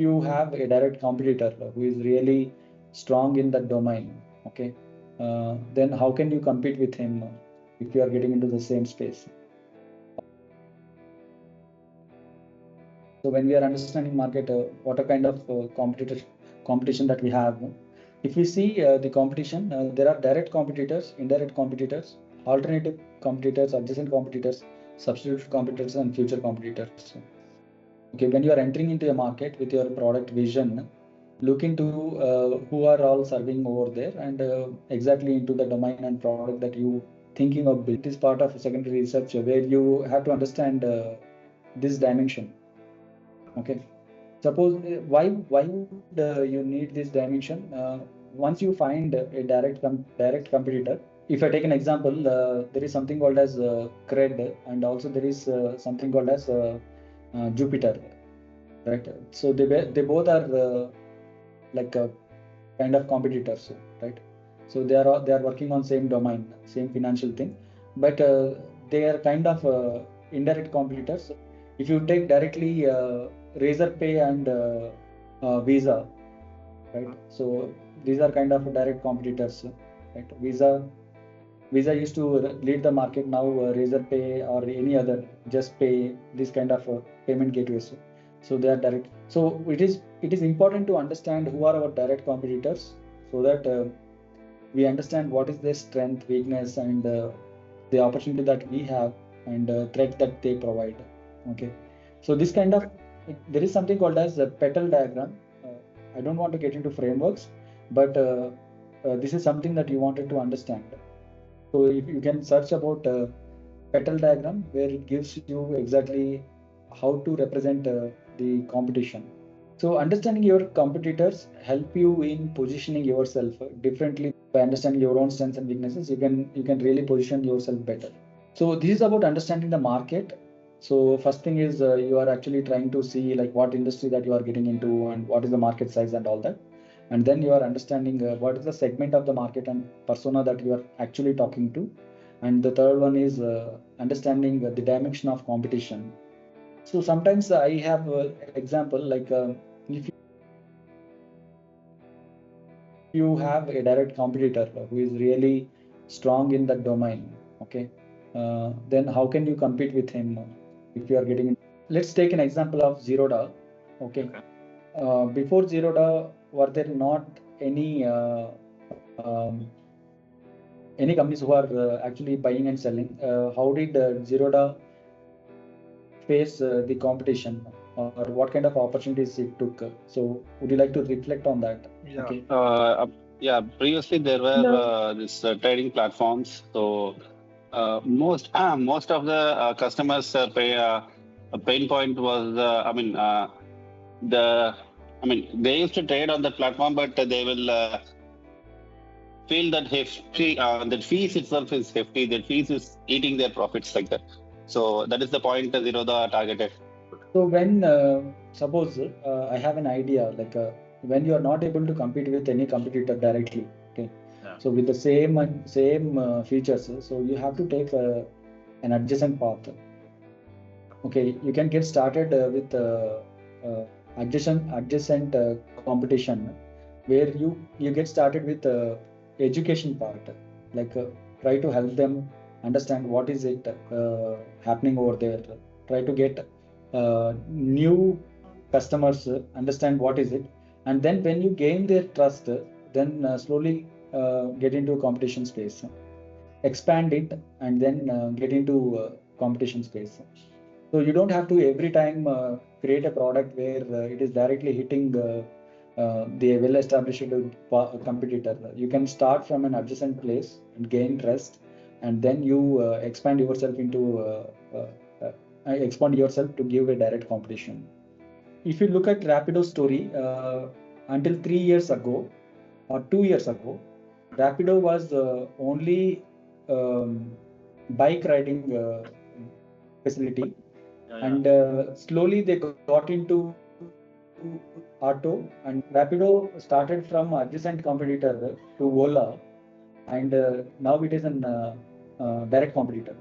you have a direct competitor who is really strong in that domain, okay, then how can you compete with him if you are getting into the same space? So when we are understanding market, what a kind of competition that we have. If we see the competition, there are direct competitors, indirect competitors, alternative competitors, adjacent competitors, substitute competitors, and future competitors. Okay, when you are entering into a market with your product vision, look into who are all serving over there and exactly into the domain and product that you thinking of building. It is part of secondary research where you have to understand this dimension. Okay, suppose why would you need this dimension? Once you find a direct competitor, if I take an example, there is something called as cred, and also there is something called as Jupiter, right? So they both are like a kind of competitors, right? So they are working on same domain, same financial thing, but they are kind of indirect competitors. If you take directly Razorpay and Visa, right? So these are kind of direct competitors, right? Visa used to lead the market. Now Razorpay or any other Just Pay, this kind of payment gateways. So they are direct. So it is important to understand who are our direct competitors, so that we understand what is their strength, weakness, and the opportunity that we have, and threat that they provide. Okay, so this kind of, there is something called as a petal diagram. I don't want to get into frameworks, but this is something that you wanted to understand. So if you can search about petal diagram, where it gives you exactly how to represent the competition. So understanding your competitors help you in positioning yourself differently. By understanding your own strengths and weaknesses, you can really position yourself better. So this is about understanding the market. So first thing is you are actually trying to see like what industry that you are getting into and what is the market size and all that. And then you are understanding what is the segment of the market and persona that you are actually talking to. And the third one is understanding the dimension of competition. So sometimes I have example like if you have a direct competitor who is really strong in that domain, okay, then how can you compete with him if you are getting in? Let's take an example of Zerodha. Okay, before Zerodha, were there not any companies who are actually buying and selling? How did Zerodha face the competition, or what kind of opportunities it took? So would you like to reflect on that? Yeah. Okay. Previously there were this trading platforms. So most of the customers a pain point was they used to trade on the platform, but they will feel that hefty, that fees itself is hefty. That fees is eating their profits like that. So that is the point Zerodha targeted. So when suppose I have an idea, like when you are not able to compete with any competitor directly, okay. Yeah. So with the same features, so you have to take an adjacent path. Okay, you can get started with adjacent competition, where you get started with education part, like try to help them understand what is it happening over there. Try to get new customers, understand what is it, and then when you gain their trust, then slowly get into competition space, expand it, and then get into competition space. So you don't have to every time create a product where it is directly hitting the well-established competitor. You can start from an adjacent place and gain trust, and then you expand yourself to give a direct competition. If you look at Rapido's story, until 3 years ago or 2 years ago, Rapido was only bike riding facility. And slowly they got into auto, and Rapido started from adjacent competitor to Ola, and now it is an direct competitor.